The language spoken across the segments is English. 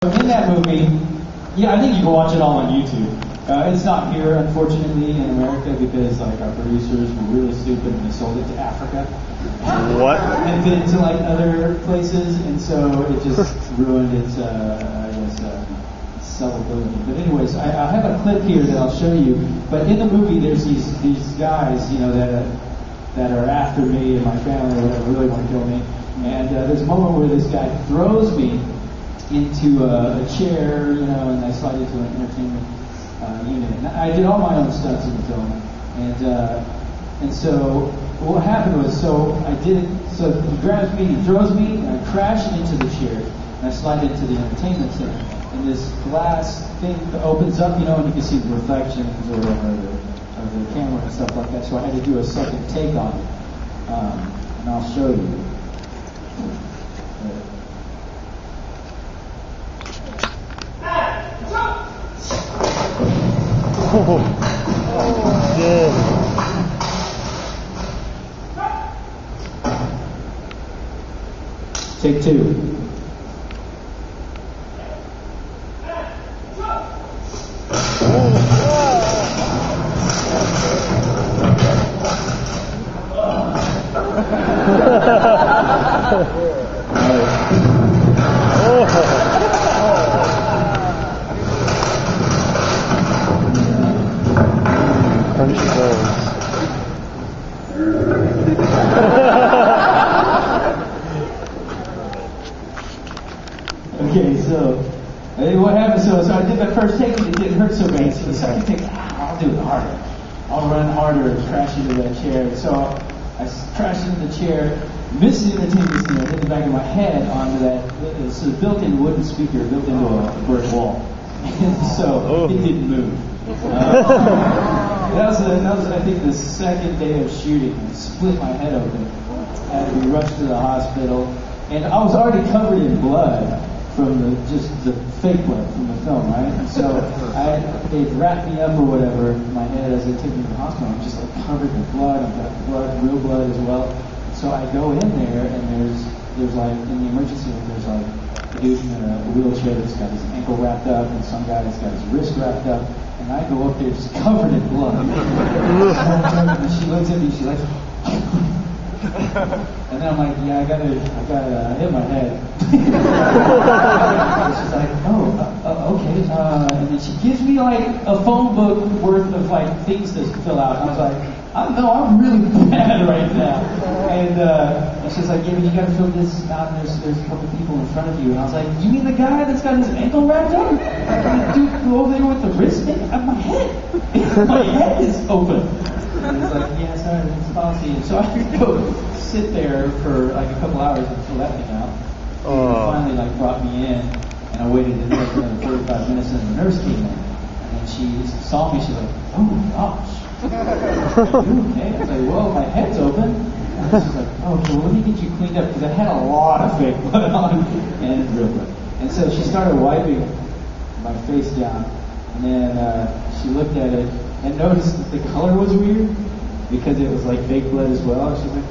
In that movie, yeah, I think you can watch it all on YouTube. It's not here, unfortunately, in America because like our producers were really stupid and they sold it to Africa. What? And then to like other places, and so it just ruined its, sellability. But anyways, I have a clip here that I'll show you. But in the movie, there's these guys, that are after me and my family or whatever, really want to kill me. And there's a moment where this guy throws me into a chair, and I slide into an entertainment unit. And I did all my own stunts in the film, and so what happened was, so he grabs me, he throws me, and I crash into the chair, and I slide into the entertainment center. And this glass thing opens up, and you can see the reflections or whatever of the camera and stuff like that. So I had to do a second take on it, and I'll show you. Good. Take two. Okay, so what happened? So I did that first take and it didn't hurt so bad. So the second take, I'll do it harder. I'll run harder and crash into that chair. So I crashed into the chair, missed the entertainment scene, hit the back of my head onto that. It's a built-in wooden speaker built into a brick wall. So it didn't move. That was, I think, the second day of shooting. I split my head open. I had to be rushed to the hospital. And I was already covered in blood from the fake blood from the film, right? And so they wrapped me up or whatever in my head as they took me to the hospital. I'm just like covered in blood. I've got blood, real blood as well. So I go in there and there's like in the emergency room there's like a dude in a wheelchair that's got his ankle wrapped up and some guy that's got his wrist wrapped up. And I go up there just covered in blood. And she looks at me, she's like, and then I'm like, yeah, I gotta hit my head. And she's like, okay. And then she gives me like a phone book worth of like things to fill out. And I was like, I'm really bad right now. And she's like, yeah, but you gotta fill this out. And there's a couple people in front of you. And I was like, you mean the guy that's got his ankle wrapped up? Dude, go over there with the wrist thing? My head. My head is open. And he's like, yeah, sorry, it's policy. And so I had to go sit there for like a couple hours until that thing out. And finally like brought me in, and I waited in there for another 45 minutes, and then the nurse came in. And then she saw me, she's like, oh gosh. Are you okay? I was like, well, my head's open. And she's like, oh, well, let me get you cleaned up, because I had a lot of fake blood on and real blood. And so she started wiping my face down, and then she looked at it and noticed that the color was weird because it was like fake blood as well. And she's like,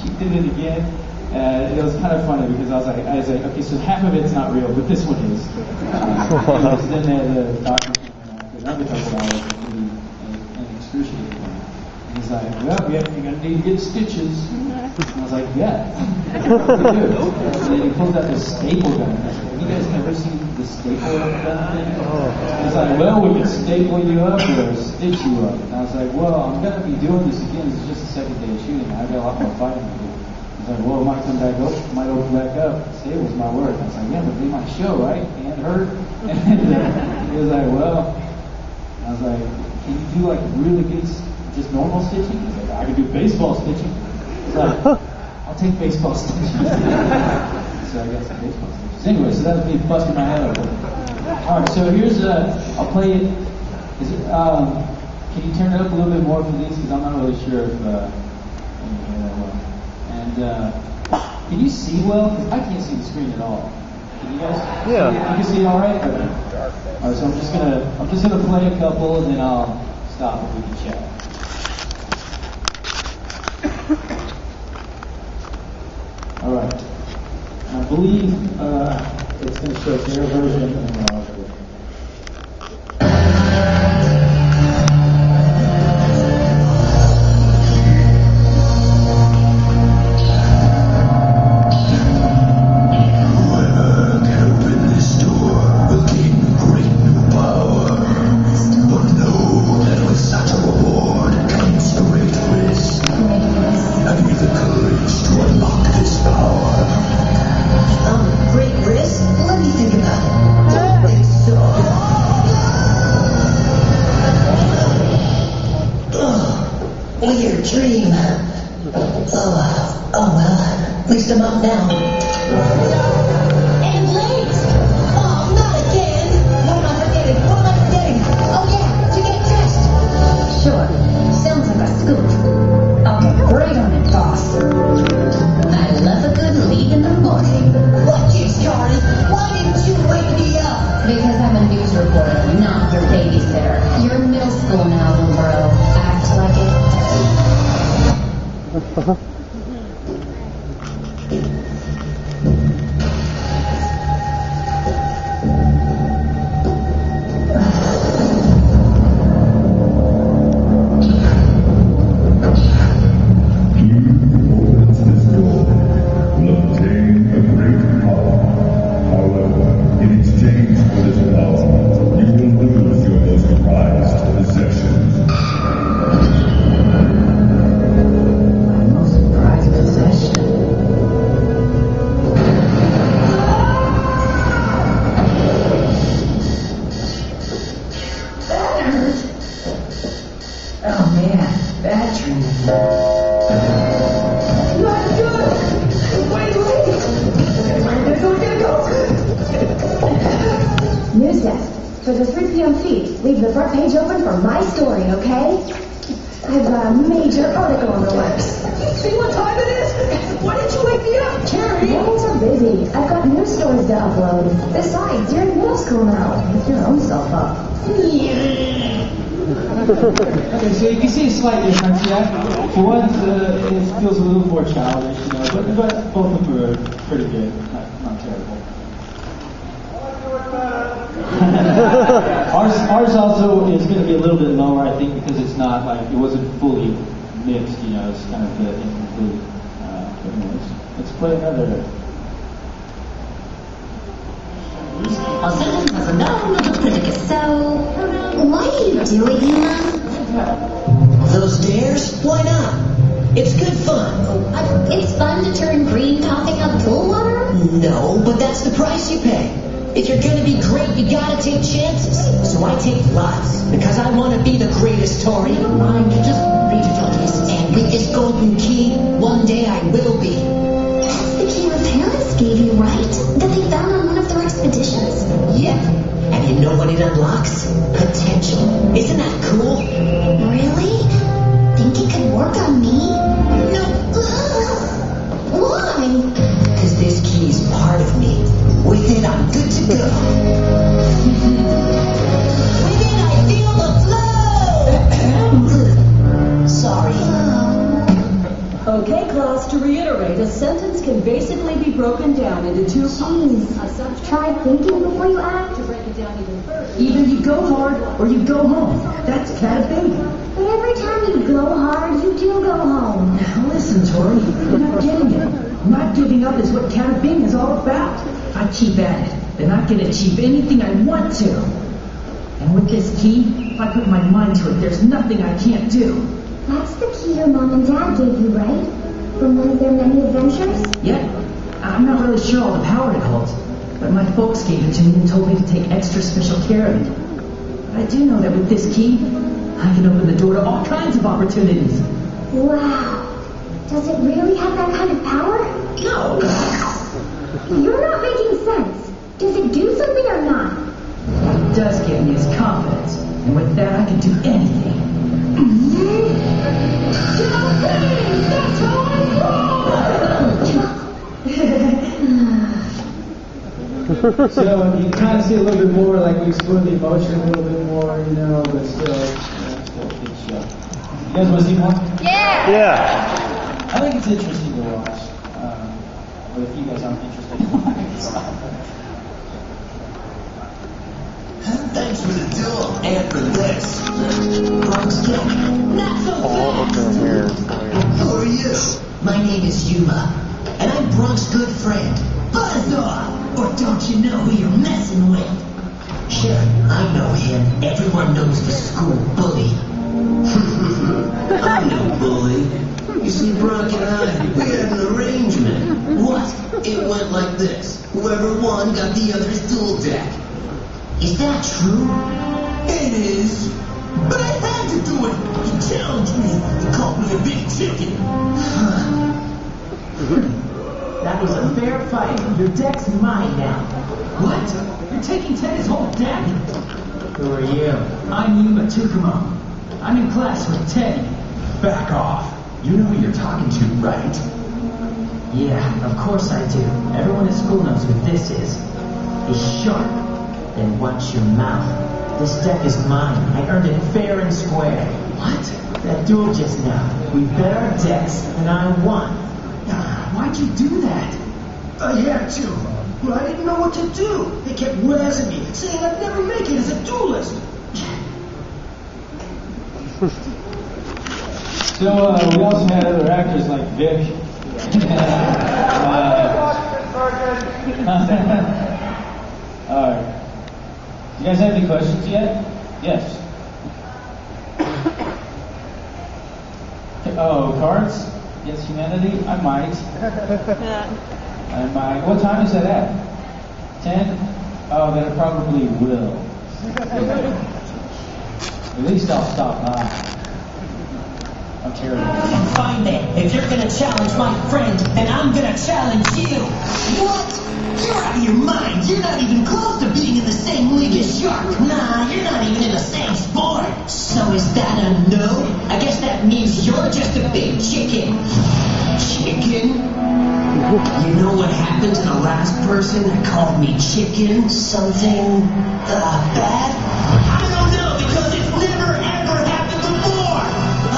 she did it again. It was kind of funny because I was like, okay, so half of it's not real, but this one is. Then the doctor came in after another couple hours and excruciating one. And he's like, well, you're going to need to get stitches. And I was like, yeah. And then he pulls out this staple gun. And I said, have you guys ever seen the staple gun thing? He's like, well, we can staple you up or stitch you up. And I was like, well, I'm going to be doing this again. It's just the second day of shooting. I've got a lot more fighting to do. He's like, well, it might come back up, might open back up. Stable's my word. I was like, yeah, but they might show, right? And hurt. And he was like, well, I was like, can you do like really good, just normal stitching? He's like, I can do baseball stitching. He's like, I'll take baseball stitches. So I got some baseball stitches. Anyway, so that was me busting my head open. Alright, so here's, I'll play it. Can you turn it up a little bit more for these? Because I'm not really sure if you can hear that well. And can you see well? Because I can't see the screen at all. Can you guys? Yeah. You can see all right? Alright, so I'm just gonna play a couple and then I'll stop and we can chat. All right. I believe it's going to show their version and our version. Weird dream. Oh well. At least I'm up now. And late! Oh, not again! What am I forgetting? Oh yeah, to get dressed. Sure. Sounds like a scoop. I'll get right on it, boss. I love a good lead in the morning. What is, Charlie? Why didn't you wake me up? Because I'm a news reporter, not your babysitter. You're in middle school now, little bro. Act like it. News desk. For the 3 p.m. feed, leave the front page open for my story, okay? I've got a major article in the works. You see what time it is? Why didn't you wake me up, Carrie? Mornings are busy. I've got news stories to upload. Besides, you're in middle school now. Pick your own self up. Okay, so you can see a slight difference, yeah? For one, it feels a little more childish, you know, but both of them are pretty good, not terrible. ours also is going to be a little bit lower, I think, because it's not like, it wasn't fully mixed, you know, it's kind of incomplete. But anyways, let's play another. A sentence has a noun with a predicate. So, why are you doing that? Those dares? Why not? It's good fun. It's fun to turn green coughing up pool water? No, but that's the price you pay. If you're gonna be great, you gotta take chances. So I take lots, because I want to be the greatest, Tori. Mind, just read your judges. And with this golden key, one day I will be. That's the key your parents gave you, right? That they found on one of their expeditions? Yeah. And you know what it unlocks? Potential. Isn't that cool? Really? Think it could work on me? No. Why? Because this key is part of me. With it, I'm good to go. With it, I feel the flow! Sorry. Okay, class, to reiterate, a sentence can basically be broken down into two parts. Try thinking before you act. To break it down even further, either you go hard or you go home. That's catabing. But every time you go hard, you do go home. Now listen, Tori, you're not getting it. Not giving up is what catabing is all about. If I keep at it, then I can achieve anything I want to. And with this key, if I put my mind to it, there's nothing I can't do. That's the key your mom and dad gave you, right? From one of their many adventures? Yeah, I'm not really sure all the power it holds, but my folks gave it to me and told me to take extra special care of it. But I do know that with this key, I can open the door to all kinds of opportunities. Wow. Does it really have that kind of power? No. You're not making sense. Does it do something or not? What it does give me is confidence, and with that I can do anything. That's how So you kind of see a little bit more, like we explore the emotion a little bit more, you know, but still a good show. You guys want to see more? Yeah. I think it's interesting to watch. But if you guys aren't interested in watching, Thanks for the duel and for this. Bronx Deck. Not so fast. Who are you? My name is Yuma, and I'm Bronx's good friend, Buzzsaw. Or don't you know who you're messing with? Sure, I know him. Everyone knows the school bully. I'm no bully. You see, Brock and I, we had an arrangement. What? It went like this. Whoever won got the other's duel deck. Is that true? It is. But I had to do it. He challenged me. He called me a big chicken. That was a fair fight. Your deck's mine now. What? You're taking Teddy's whole deck? Who are you? I'm Yuma Tukumo. I'm in class with Teddy. Back off. You know who you're talking to, right? Yeah, of course I do. Everyone at school knows who this is. He's sharp. Then watch your mouth. This deck is mine. I earned it fair and square. What? That duel just now. We bet our decks and I won. Why'd you do that? I had to. But I didn't know what to do. They kept razzing me, saying I'd never make it as a duelist. So we also had other actors like Vic. Alright. You guys have any questions yet? Yes. Oh, cards? Against humanity? I might. I might. What time is that at? 10? Oh, then it probably will. At least I'll stop by. I'm terrible. Fine then. If you're gonna challenge my friend, then I'm gonna challenge you. What? You're out of your mind. You're not even close to being in the same league as Shark. Nah, you're not even in the same sport. So is that a no? I guess that means you're just a big chicken. Chicken? You know what happened to the last person that called me chicken? Something, bad? I don't know, because it's never ever happened before.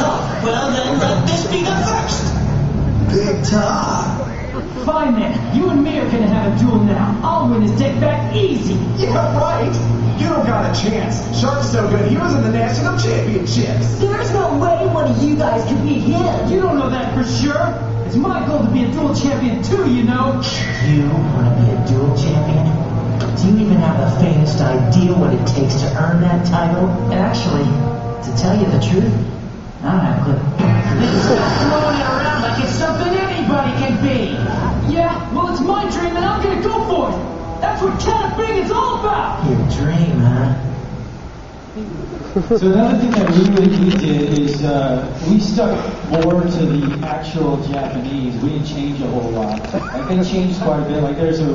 Oh, well then let this be the first. Big talk. Fine then. You and me are gonna have a duel now. I'll win his deck back easy. Yeah, right. You don't got a chance. Shark's so good, he was in the national championships. There's no way one of you guys can beat him. You don't know that for sure. It's my goal to be a duel champion too, you know. You want to be a duel champion? Do you even have the faintest idea what it takes to earn that title? Actually, to tell you the truth, I don't have a clue. Stop throwing it around like it's something anybody can be. Yeah, well it's my dream and I'm gonna go for it. That's what Cat Bing is all about. Your dream, huh? So another thing that we did is we stuck more to the actual Japanese. We didn't change a whole lot. Like they changed quite a bit. Like there's a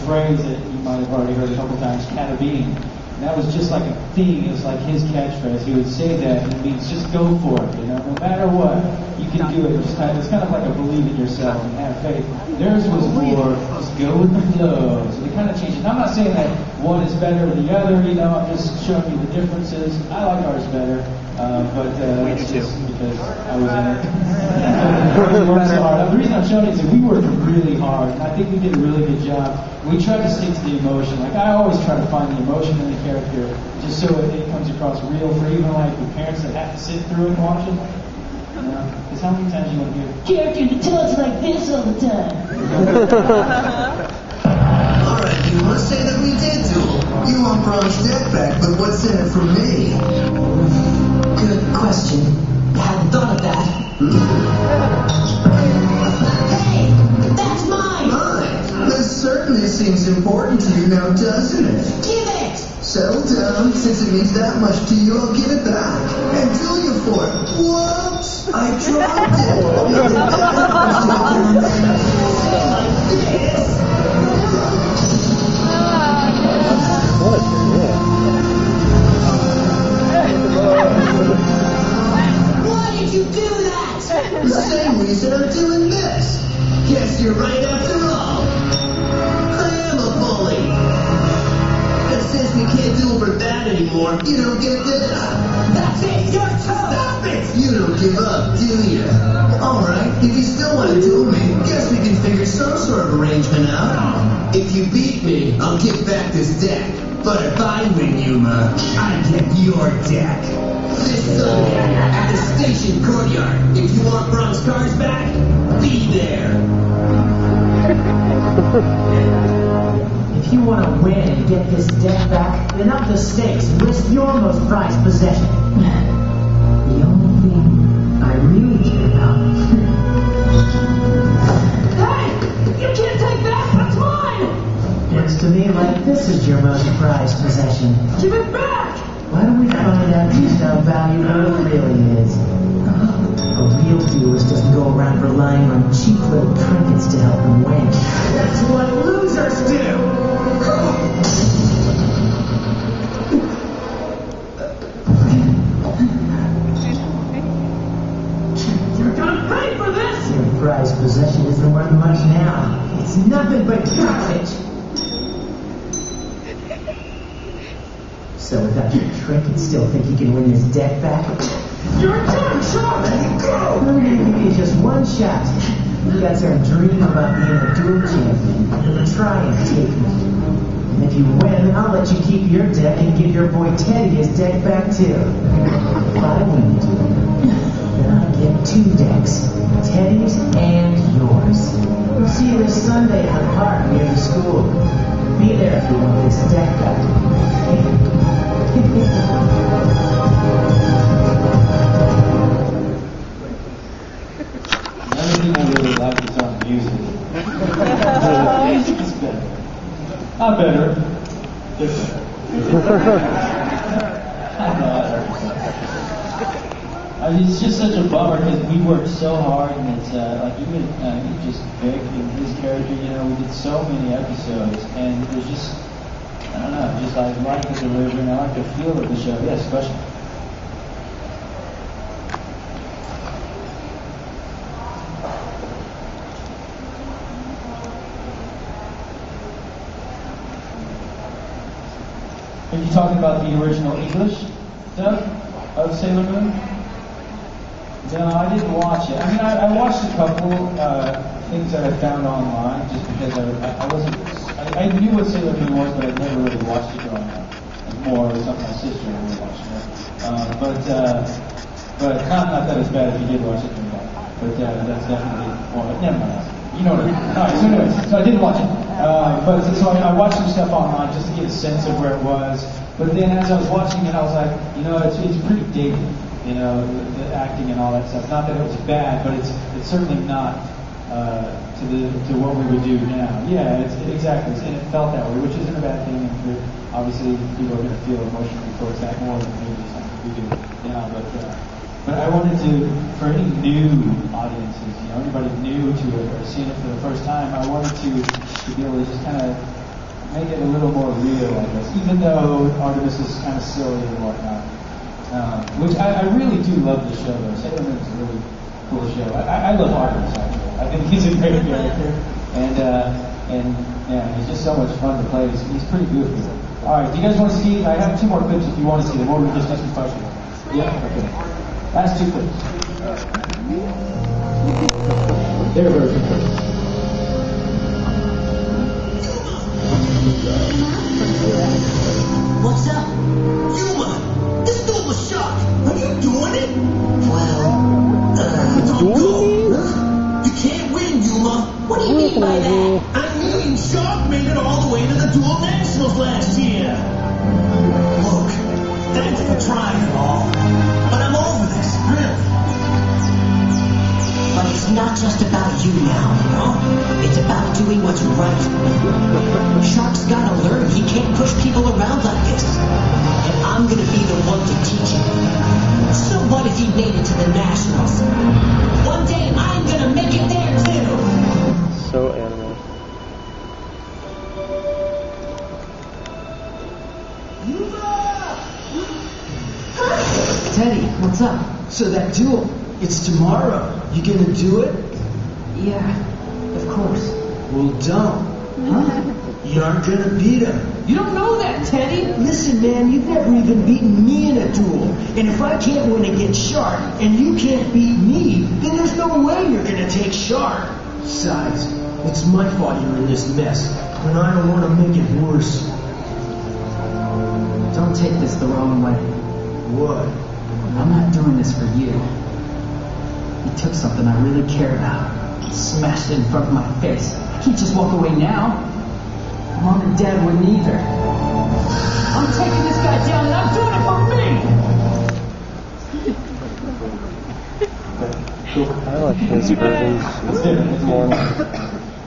phrase that you might have already heard a couple times, "Katabine." And that was just like a thing. It was like his catchphrase. He would say that, and it means just go for it. You know, no matter what, you can do it. It's kind of like a believe in yourself and have faith. Theirs was more just go with the flow. So they kind of changed it. And I'm not saying that one is better than the other. You know, I'm just showing you the differences. I like ours better, but it's just because I was in it. We worked so hard. The reason I'm showing it is that we worked really hard, and I think we did a really good job. We tried to stick to the emotion. Like I always try to find the emotion in the character, just so it comes across real for even like the parents that have to sit through it and watch it. You know, because how many times you want to hear Character that talks like this all the time. Alright, you must say that we did duel. You want Bronx Deck back, but what's in it for me? Good question. I hadn't thought of that. Hey, that's mine! Mine? This certainly seems important to you now, doesn't it? Give it! Settle down. Since it means that much to you, I'll give it back. And duel you for it. Whoops! I dropped it! Like this! Why did you do that? The same reason I'm doing this. Guess you're right after all. I am a bully. And since we can't duel for that anymore, you don't get this. That's it, your turn. Stop it. You don't give up, do you? Alright, if you still want to duel me, guess we can figure some sort of arrangement out. If you beat me, I'll give back this deck. But if I win, Yuma, I get your deck. This Sunday at the station courtyard. If you want bronze cars back, be there. If you want to win and get this deck back, then up the stakes and risk your most prized possession. The only thing I really care about. Hey! You can't take that! That's mine! Looks to me like this is your most prized possession. Give it back! Why don't we find out just how valuable it really is? A real duelist doesn't go around relying on cheap little trinkets to help him win. That's what losers do! You're gonna pay for this! Your prized possession isn't worth much now. It's nothing but garbage! So without your trick, you still think you can win this deck back? You're done, Sean! Let it go! I'm gonna give you just one shot. You guys are dreaming about being a duel champion. You're try and take me. And if you win, I'll let you keep your deck and give your boy Teddy his deck back too. If I win the duel, then I'll get 2 decks. Teddy's and yours. We'll see you this Sunday at the park near the school. Be there if you want this deck back. Another thing I really like is on music. It's better. Not better. Different. I mean, it's just such a bummer because we worked so hard, and it's like even just Vic and his character. You know, we did so many episodes, and there's just I don't know, just I like the delivery, and I like the feel of the show. Yes, question. Are you talking about the original English dub of Sailor Moon? No, I didn't watch it. I mean, I watched a couple things that I found online just because I wasn't. I knew what Sailor Moon was, but I never really watched it growing up. More something my sister really watched it. But not that it's bad if you did watch it growing up. But that's definitely more. Never mind. You know what I mean. All right. So anyways, so I didn't watch it. But so I watched some stuff online just to get a sense of where it was. But then as I was watching it, I was like, you know, it's pretty dated. You know, the acting and all that stuff. Not that it was bad, but it's certainly not to what we would do now. Yeah, exactly. And it felt that way, which isn't a bad thing. And obviously, people are going to feel emotionally towards that more than maybe something we do now. But I wanted to, for any new audiences, you know, anybody new to it or seeing it for the first time, I wanted to be able to just kind of make it a little more real, I guess. Even though Artemis is kind of silly and whatnot. Which I really do love the show, though. Sailor Moon is a really cool show. I love Artemis, actually. I think he's a great character. And yeah, he's just so much fun to play. He's pretty goofy. All right, do you guys want to see? I have 2 more clips if you want to see them, or we just do some questions. Yeah? Okay. Last 2 clips. Their version first. What's up? Yuma! This duel was shot! Are you doing it? Well, don't go. You can't win, Yuma. What do you mean by that? I mean, Shark made it all the way to the Duel Nationals last year. Look, thanks for trying and all, but I'm over this, really. But it's not just about you now, huh? It's about doing what's right. Shark's gotta learn he can't push people around like this. And I'm gonna be the one to teach him. So what if he made it to the Nationals? One day I'm gonna make it there too. So animal. Teddy, what's up? So that duel, it's tomorrow. You gonna do it? Yeah, of course. Well, don't. Huh? You aren't gonna beat him. You don't know that, Teddy. Listen, man, you've never even beaten me in a duel. And if I can't win against Shark, and you can't beat me, then there's no way you're gonna take Shark. Besides, it's my fault you're in this mess, and I don't want to make it worse. Don't take this the wrong way. What? I'm not doing this for you. He took something I really cared about, smashed it in front of my face. I can't just walk away now. Mom and Dad wouldn't either. I'm taking this guy down and I'm doing it for me! I like his version. It's different. More.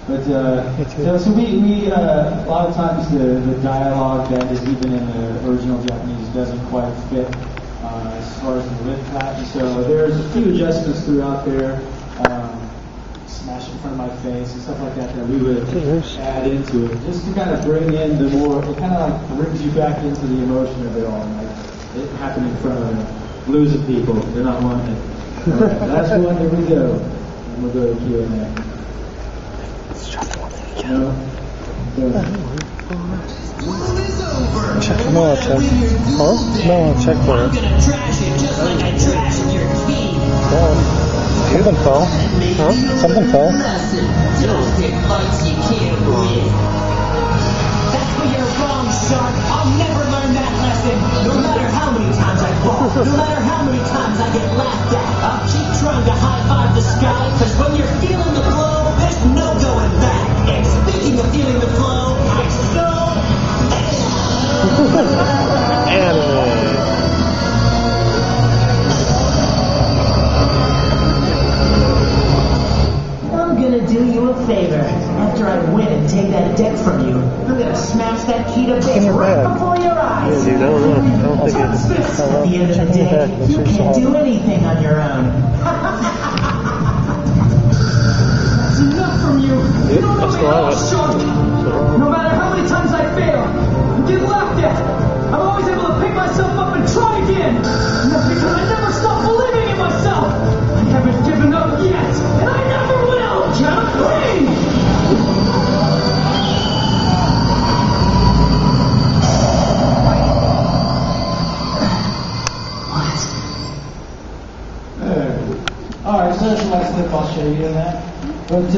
But so we a lot of times the dialogue that is even in the original Japanese doesn't quite fit as far as the lip pattern. So there's a few adjustments throughout there. Smash in front of my face and stuff like that we would add into it, just to kind of bring in the more. It kind of like brings you back into the emotion of it all. Like it happened in front of them, losing people. They're not wanting it. All right, last one. Here we go. And we'll go to Q&A. Check. No, I'll check. Huh? No, I'll check for it. I'm gonna trash it just like I trashed your key. Something fell. Huh? Something fell. Don't pick fights you can't win. That's where you're wrong, Shark. I'll never learn that lesson. No matter how many times I fall, no matter how many times I get laughed at, I'll keep trying to high-five the sky, because when you're feeling the flow, there's no going back. And speaking of feeling the flow, I stole Anime. I'm gonna do you a favor. After I win and take that deck from you, I'm gonna smash that key to bits right before your eyes. Yeah, dude, I don't know. I don't think it's... At the end of the day, you can't do anything on your own. That's enough from you. You don't know me at all, Shark. No matter how many times I fail and get laughed at, I'm always able to pick myself up and try again. And that's because I never stop believing in myself. I haven't given up yet, and I never will. Count 3. Alright, so that's the last clip I'll show you in that. But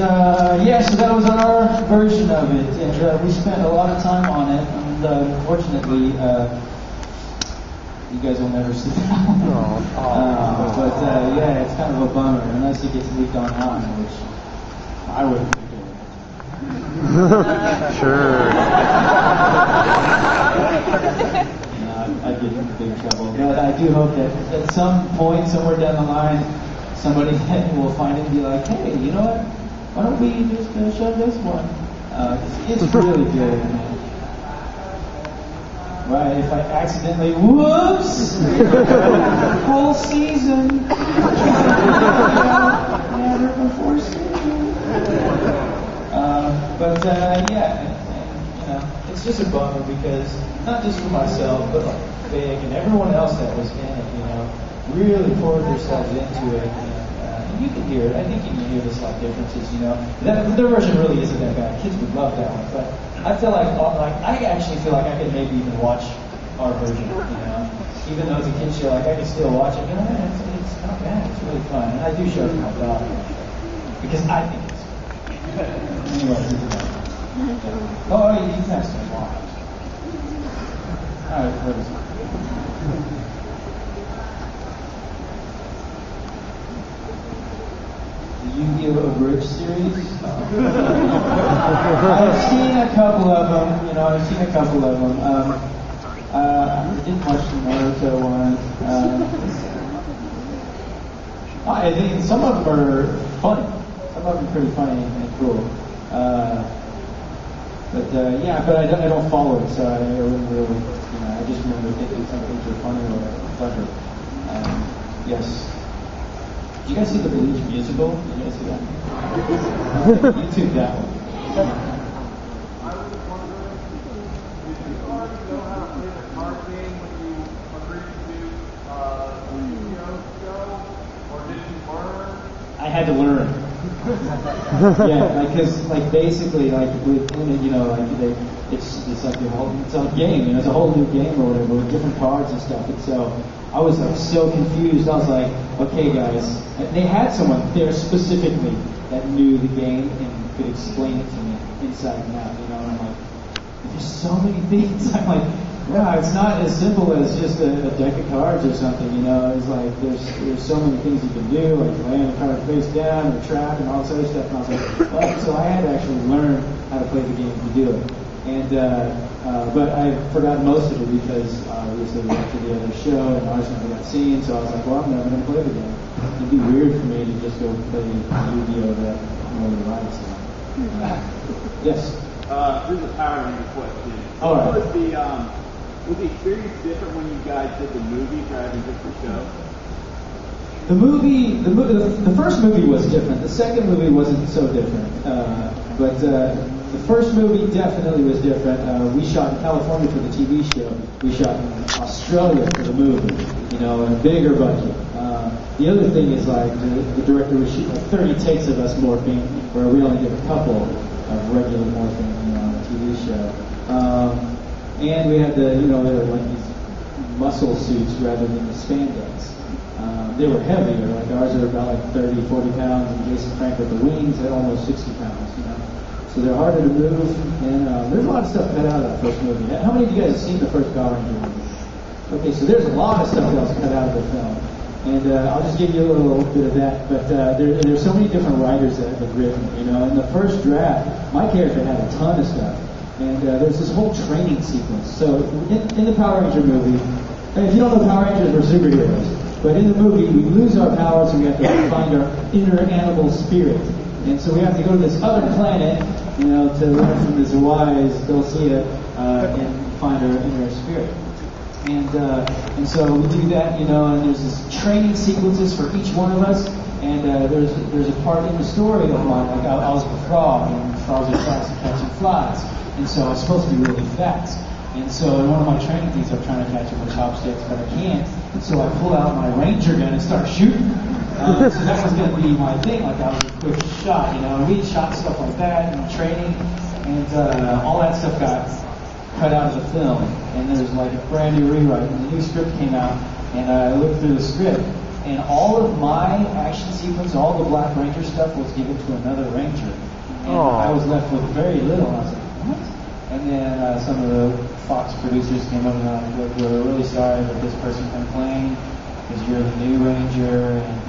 yeah, so that was our version of it, and we spent a lot of time on it, and unfortunately, you guys will never see that. But yeah, it's kind of a bummer, unless it gets leaked online, which I wouldn't be doing. Sure. I'd get in big trouble. But I do hope that at some point, somewhere down the line, somebody will find it and be like, hey, you know what? Why don't we just show this one? It's really good. Right, if I accidentally, whoops! Whole season! Never before seen. But yeah, and, you know, it's just a bummer because, not just for myself, but like Big and everyone else that was in it, you know, really poured themselves into it. And you can hear it. I think you can hear the slight differences, you know. Their version really isn't that bad. Kids would love that one. But I feel like I actually feel like I could maybe even watch our version, you know. Even though it's a kid's show, like I can still watch it. You know, it's not bad. It's really fun. And I do show it to my daughter. Because I think it's fun. Anyway, oh, you passed a lot. Alright, what is it? The Yu-Gi-Oh! Abridged series? I've seen a couple of them, you know, I didn't watch the Naruto one. I think some of them are funny. Some of them are pretty funny and cool. But yeah, but I don't follow it, so I wouldn't really, you know, I just remember thinking some things are funny or clever. Yes. Did you guys see the Bleach musical? Did you guys see that? YouTube that one. I was wondering, did you already know how to play the card game when you agreed to do the Yu-Gi-Oh! Show? Or did you learn? I had to learn. Yeah, because basically with you know it's like a game, you know, it's a whole new game or whatever with different cards and stuff. And so I was so confused. I was like, okay, guys, and they had someone there specifically that knew the game and could explain it to me inside and out. You know, and I'm like, there's so many things. I'm like, Yeah, it's not as simple as just a deck of cards or something, you know. It's like there's so many things you can do, like laying the card face down or trap and all this other stuff. And I was like, well, so I had to actually learn how to play the game to do it. And but I forgot most of it because obviously we went to the other show and ours never got seen. So I was like, well, I'm never going to play the game. It'd be weird for me to just go play Yu-Gi-Oh! That nobody likes. Yes. Here's a Power Ranger question. All right. Was the experience different when you guys did the movie rather than just the show? The first movie was different. The second movie wasn't so different. But the first movie definitely was different. We shot in California for the TV show. We shot in Australia for the movie. You know, a bigger budget. The other thing is like the director was shooting like 30 takes of us morphing, where we only did a couple of regular morphing, you know, on the TV show. And we had they were like these muscle suits rather than the spandex. They were heavier, like ours are about like 30, 40 pounds, and Jason Frank with the wings had almost 60 pounds, you know. So they're harder to move, and there's a lot of stuff cut out of that first movie. How many of you guys have seen the first Power Ranger movie? Okay, so there's a lot of stuff that was cut out of the film. And I'll just give you a little bit of that, but there's so many different writers that have written, you know. In the first draft, my character had a ton of stuff. And there's this whole training sequence. So in the Power Ranger movie, and if you don't know, Power Rangers were superheroes. But in the movie, we lose our powers and we have to find our inner animal spirit. And so we have to go to this other planet, you know, to learn from the Zawais, Dulcia, and find our inner spirit. And so we do that, you know, and there's this training sequences for each one of us. And there's a part in the story of mine, like I was a frog, and frogs are fast at catching flies. And so I was supposed to be really fast. And so in one of my training things, I'm trying to catch it with chopsticks, but I can't. And so I pull out my ranger gun and start shooting. So that was going to be my thing, like I was a quick shot, you know. We shot stuff like that in training, and all that stuff got cut out of the film. And there's like a brand new rewrite, and the new script came out, and I looked through the script, and all of my action sequence, all the Black Ranger stuff was given to another ranger. And I was left with very little, and I was like, what? And then some of the Fox producers came over and like, we're really sorry that this person complained because you're the new ranger and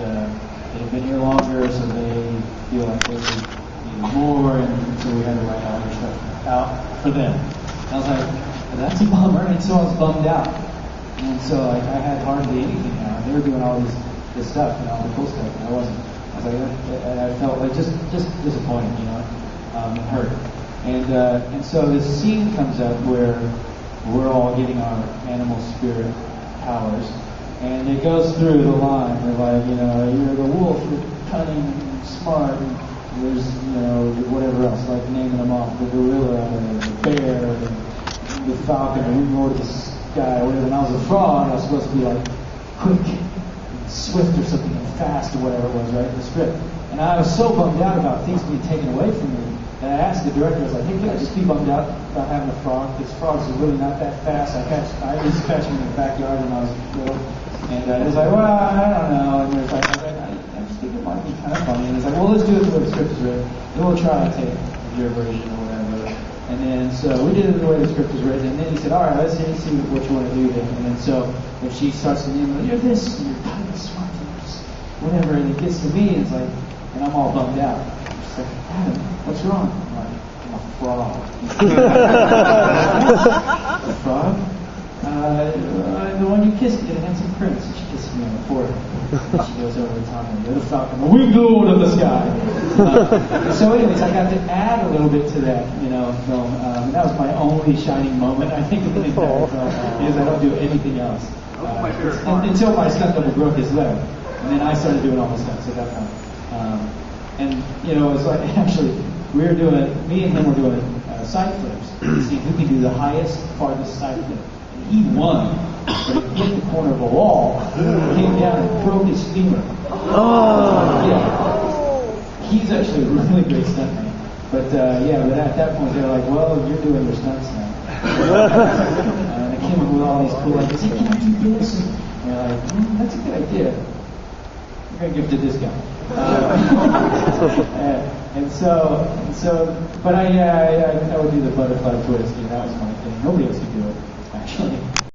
they've been here longer, so they feel like they need more, and so we had to write all their stuff out for them. And I was like, that's a bummer, and so I was bummed out. And so like I had hardly anything now. They were doing all this stuff, you know, all the cool stuff, and I wasn't. I was like, I felt like just disappointed, you know, and hurt. And so this scene comes up where we're all getting our animal spirit powers, and it goes through the line. They're like, you know, you're the wolf, you're cunning, and smart, and there's, you know, whatever else, like naming them off, the gorilla, and the bear, and the falcon, and we roared the sky, whatever. And I was a frog, I was supposed to be like quick, and swift, or something, and fast, or whatever it was, right, in the script. And I was so bummed out about things being taken away from me. And I asked the director, I was like, hey, can I just be bummed out about having a frog? Because frogs are really not that fast. I used to catch them in the backyard when I was little. And he was like, well, I don't know. And there's like, I just think it might be kind of funny. And he's like, well, let's do it the way the script is written. Then we'll try and take your version or whatever. And then so we did it the way the script is written. And then he said, all right, let's see what you want to do then. And then so if she starts to name, you're this, and you're kind of smart, and just whatever. And it gets to me, and it's like, and I'm all bummed out. She's like, Adam, what's wrong? I'm like, I'm a frog. A frog? The one you kissed, it had some prints. She kissed me on the forehead. And she goes over the top and the falcon, the winged lord of the sky. So anyways, I got to add a little bit to that, you know, film. That was my only shining moment, I think, in the entire film, because I don't do anything else. Until my stunt double broke his leg. And then I started doing all the stunts at that point. And, you know, it's like, actually, me and him were doing side flips to see who can do the highest, farthest side flip. And he won, but he hit the corner of a wall, came down and broke his femur. Oh! Yeah. He's actually a really great stuntman. But, but at that point, they were like, well, you're doing your stunts now. And they came up with all these cool ideas. Hey, can I do this? And they're like, that's a good idea. We're going to give it to this guy. But I would do the butterfly twist, and that was my thing. Nobody else could do it. I actually.